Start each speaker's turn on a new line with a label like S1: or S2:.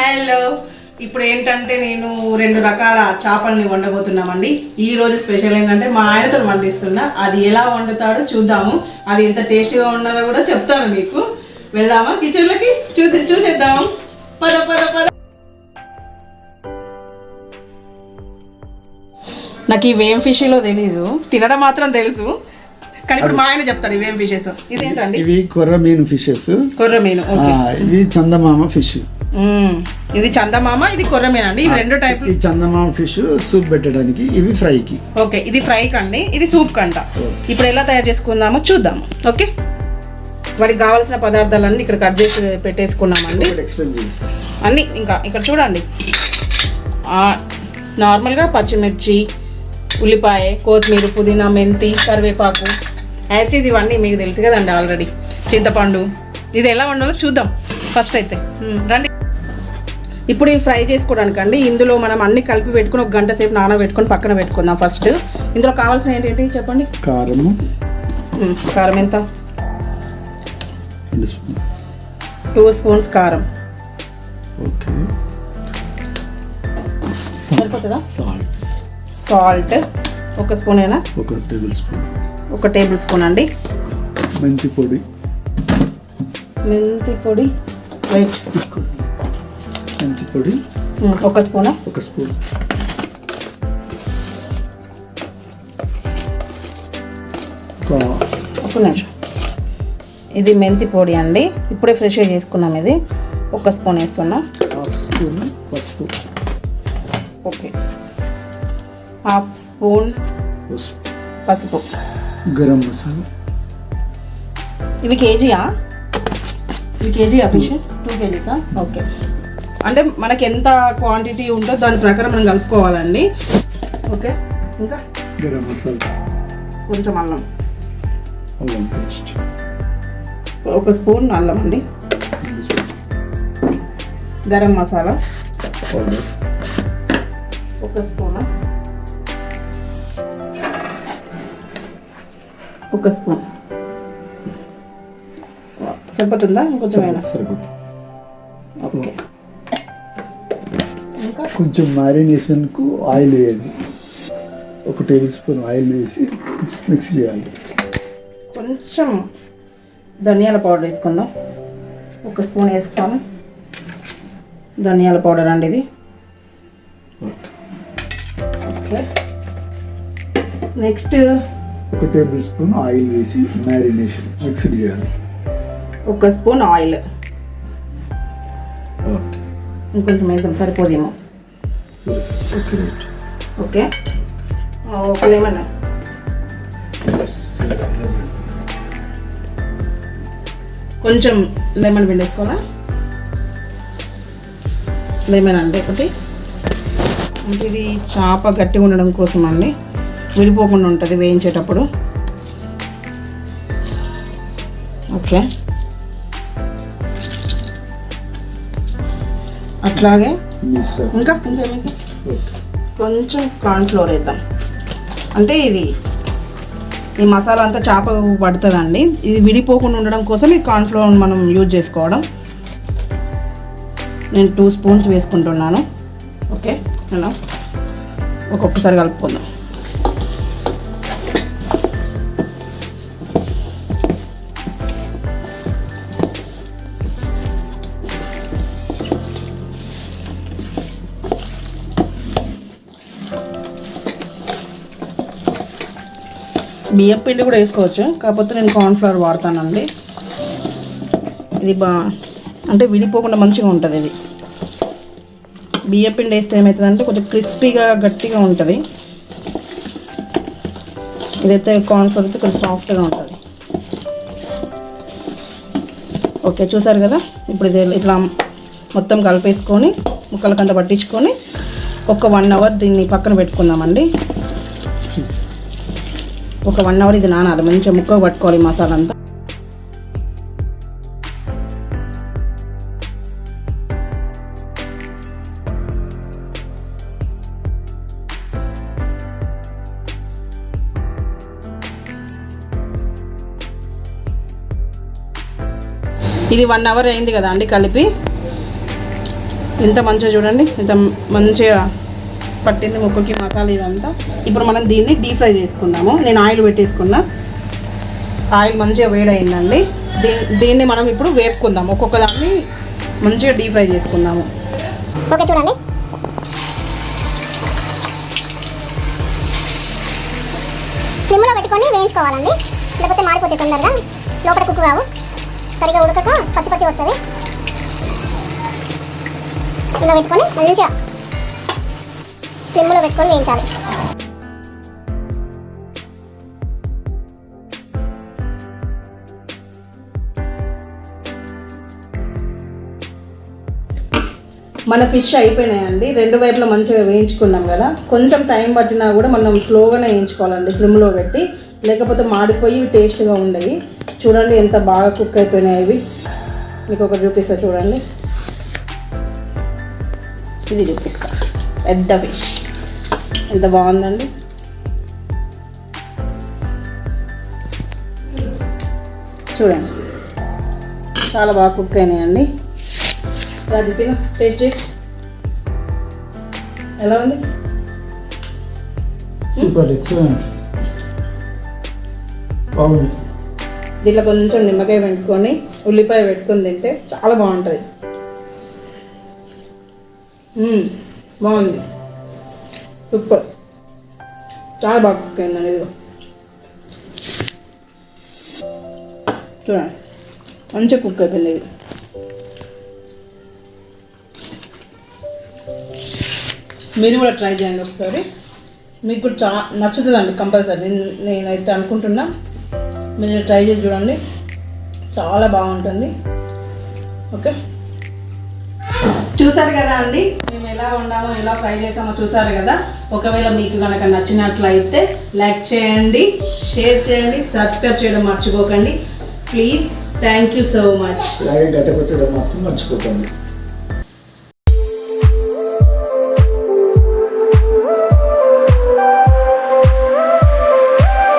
S1: Hello, ఇప్పుడు ఏంటంటే నేను 2 రకాల చేపల్ని వండబోతున్నామండి. ఈ రోజు స్పెషల్ ఏంటంటే మా ఆయనతో వండిస్తున్నా. అది ఎలా వండుతాడో చూద్దాము. అది ఎంత టేస్టీగా ఉన్నదో కూడా చెప్తాను మీకు. వెళ్దామా కిచెన్లోకి? చూసేద్దాం. పద పద పద. నాకు ఇవేం ఫిష్లో తెలీదు, తినడం మాత్రం తెలుసు. కానీ ఇప్పుడు మా ఆయన చెప్తాడు ఇవేం ఫిషెస్. ఇదేంటండి?
S2: ఇవి కొర్రమీను ఫిషెస్.
S1: కొర్రమీను.
S2: ఇవి చందమామ ఫిష్.
S1: ఇది చందమామ, ఇది కొర్రమీను అండి. ఇవి 2 టైప్.
S2: ఈ చందమామ ఫిష్ సూప్ పెట్టడానికి, ఇవి ఫ్రైకి.
S1: ఓకే, ఇది ఫ్రై కండి, ఇది సూప్ కంట. ఇప్పుడు ఎలా తయారు చేసుకుందామో చూద్దాం. ఓకే, వాటికి కావాల్సిన పదార్థాలన్నీ ఇక్కడ కట్ చేసి పెట్టేసుకున్నామండి అన్నీ. ఇంకా ఇక్కడ చూడండి, నార్మల్గా పచ్చిమిర్చి, ఉల్లిపాయ, కొత్తిమీర, పుదీనా, మెంతి, కరివేపాకు, యాస్టీస్ ఇవన్నీ మీకు తెలుసు కదండి ఆల్రెడీ. చింతపండు. ఇది ఎలా వండాలో చూద్దాం ఫస్ట్ అయితే. రండి. ఇప్పుడు ఇవి ఫ్రై చేసుకోవడానికి అండి ఇందులో మనం అన్ని కలిపి పెట్టుకుని 1 గంట సేపు నానబెట్టుకొని పక్కన పెట్టుకుందాం. ఫస్ట్ ఇందులో కావాల్సిన ఏంటి చెప్పండి.
S2: కారము.
S1: కారం ఎంత? 2 స్పూన్స్ కారం.
S2: ఓకే,
S1: సరిపోతుందా? సాల్ట్ 1 స్పూన్ అయినా?
S2: 1 టేబుల్ స్పూన్.
S1: 1 టేబుల్ స్పూన్ అండి.
S2: మెంతి పొడి.
S1: మెంతి పొడి వెయిట్.
S2: మెంతి పొడి
S1: 1 స్పూనా?
S2: 1 స్పూన్.
S1: ఒక నిమిషం. ఇది మెంతి పొడి అండి, ఇప్పుడే ఫ్రెష్గా చేసుకున్నాం. ఇది 1 స్పూన్ వేస్తున్నా.
S2: 1/2 స్పూన్ పసుపు.
S1: ఓకే, 1/2 స్పూన్ పసుపు.
S2: గరం మసాలా.
S1: ఇవి కేజీయా? ఇవి కేజీయా ఫిష్? 2 కేజీసా? ఓకే, అంటే మనకి ఎంత క్వాంటిటీ ఉంటుందో దాని ప్రకారం మనం కలుపుకోవాలండి. ఓకే, ఇంకా
S2: గరం మసాలా,
S1: కొంచెం అల్లం.
S2: అల్లం పేస్ట్
S1: 1 స్పూన్ అల్లం అండి. Garam masala
S2: powder
S1: 1 spoon. 1 spoon సరిపోతుందా? ఇంకొంచెం అయినా
S2: సరిపోతుంది.
S1: ఓకే, ఇంకా
S2: కొంచెం మ్యారినేషన్కు ఆయిల్ వేయండి. 1 టేబుల్ స్పూన్ ఆయిల్ వేసి మిక్స్ చేయాలి.
S1: కొంచెం ధనియాల పౌడర్ వేసుకుందాం. 1 స్పూన్ వేసుకోవాలి ధనియాల పౌడర్ అండి ఇది. Okay, next
S2: 1 tablespoon oil వేసి మ్యారినేషన్ మిక్స్ చేయాలి.
S1: 1 స్పూన్ ఆయిల్.
S2: ఓకే,
S1: ఇంకొంచెం వేద్దాం, సరిపోదేమో.
S2: Okay,
S1: okay, 1 lemon. కొంచెం లెమన్ పిండేసుకోవాలా? లెమన్ అండి 1. అంటే ఇది చేప గట్టిగా ఉండడం కోసం అండి, విడిపోకుండా ఉంటుంది వేయించేటప్పుడు. ఓకే, అట్లాగే ఇంకా కొంచెం కార్న్ఫ్లోర్ వేద్దాం. అంటే ఇది ఈ మసాలా అంతా చేప పడుతుందండి. ఇది విడిపోకుండా ఉండడం కోసం ఈ కార్న్ఫ్లోర్ మనం యూజ్ చేసుకోవడం. నేను 2 స్పూన్స్ వేసుకుంటున్నాను. ఓకే, అలా ఒక్కొక్కసారి కలుపుకుందాం. బియ్యం పిండి కూడా వేసుకోవచ్చు, కాకపోతే నేను కార్న్ఫ్లవర్ వాడతానండి. ఇది అంటే విడిపోకుండా మంచిగా ఉంటుంది. ఇది బియ్యం పిండి వేస్తే ఏమవుతుందంటే కొంచెం క్రిస్పీగా గట్టిగా ఉంటుంది. ఇదైతే కార్న్ఫ్లవర్ అయితే కొంచెం సాఫ్ట్గా ఉంటుంది. ఓకే, చూసారు కదా. ఇప్పుడు ఇది ఇట్లా మొత్తం కలిపేసుకొని ముక్కలకంతా పట్టించుకొని 1 అవర్ దీన్ని పక్కన పెట్టుకుందామండి. 1 అవర్ ఇది నానాలి, మంచిగా ముక్కకు పట్టుకోవాలి మసాలా అంతా. ఇది 1 అవర్ అయింది కదా అండి కలిపి. ఇంత మంచిగా చూడండి, ఇంత మంచిగా పట్టింది ముక్కకి మసాలా ఇదంతా. ఇప్పుడు మనం దీన్ని డీప్ ఫ్రై చేసుకుందాము. నేను ఆయిల్ పెట్టేసుకున్నా, ఆయిల్ మంచిగా వేడయిందండి. దీన్ని మనం ఇప్పుడు వేపుకుందాం. ఒక్కొక్క దాన్ని మంచిగా డీప్ ఫ్రై చేసుకుందాము.
S3: ఓకే చూడండి, స్లిమ్లో పెట్టుకొని వేయించుకోవాలండి, లేకపోతే మాడిపోతే తొందరగా, లోపల కుక్కు కావు, సరిగా ఉడకక పచ్చి పచ్చి వస్తుంది. ఇలా పెట్టుకొని మంచిగా స్లిమ్లో పెట్టుకొని వేయించాలి.
S1: మన ఫిష్ అయిపోయినాయండి. రెండు వైపులా మంచిగా వేయించుకున్నాం కదా. కొంచెం టైం పట్టినా కూడా మనం స్లోగానే వేయించుకోవాలండి స్లిమ్లో పెట్టి, లేకపోతే మాడిపోయి టేస్ట్గా ఉండయి. చూడండి ఎంత బాగా కుక్ అయిపోయినాయి ఇవి. మీకు ఒకటి చూపిస్తా చూడండి, ఇది చూపిస్తా. పెద్ద ఫిష్ ఎంత బాగుందండి. చూడండి చాలా బాగా కుక్ అయినాయండి. రాజు తిను, టేస్ట్ చేయి, ఎలా ఉంది?
S2: సూపర్, ఎక్సలెంట్, బాగుంది.
S1: దీంట్లో కొంచెం నిమ్మకాయ పెట్టుకొని ఉల్లిపాయ పెట్టుకొని తింటే చాలా బాగుంటుంది. బాగుంది, సూపర్, చాలా బాగా కుక్ అయిందండి. ఇదిగో చూడండి మంచిగా కుక్ అయిపోయింది ఇది. మీరు కూడా ట్రై చేయండి ఒకసారి, మీకు కూడా నచ్చుతుందండి కంపల్సరీ. నేనైతే అనుకుంటున్నా, మీరు ట్రై చేసి చూడండి, చాలా బాగుంటుంది. ఓకే, చూసారు కదా అండి మేము ఎలా వండామో, ఎలా ఫ్రై చేసామో చూసారు కదా. ఒకవేళ మీకు కనుక నచ్చినట్లయితే లైక్ చేయండి, షేర్ చేయండి, సబ్స్క్రైబ్ చేయడం మర్చిపోకండి please. Thank you so much.
S2: అలాగే గట్ట పెట్టడం మాత్రం మర్చిపోకండి.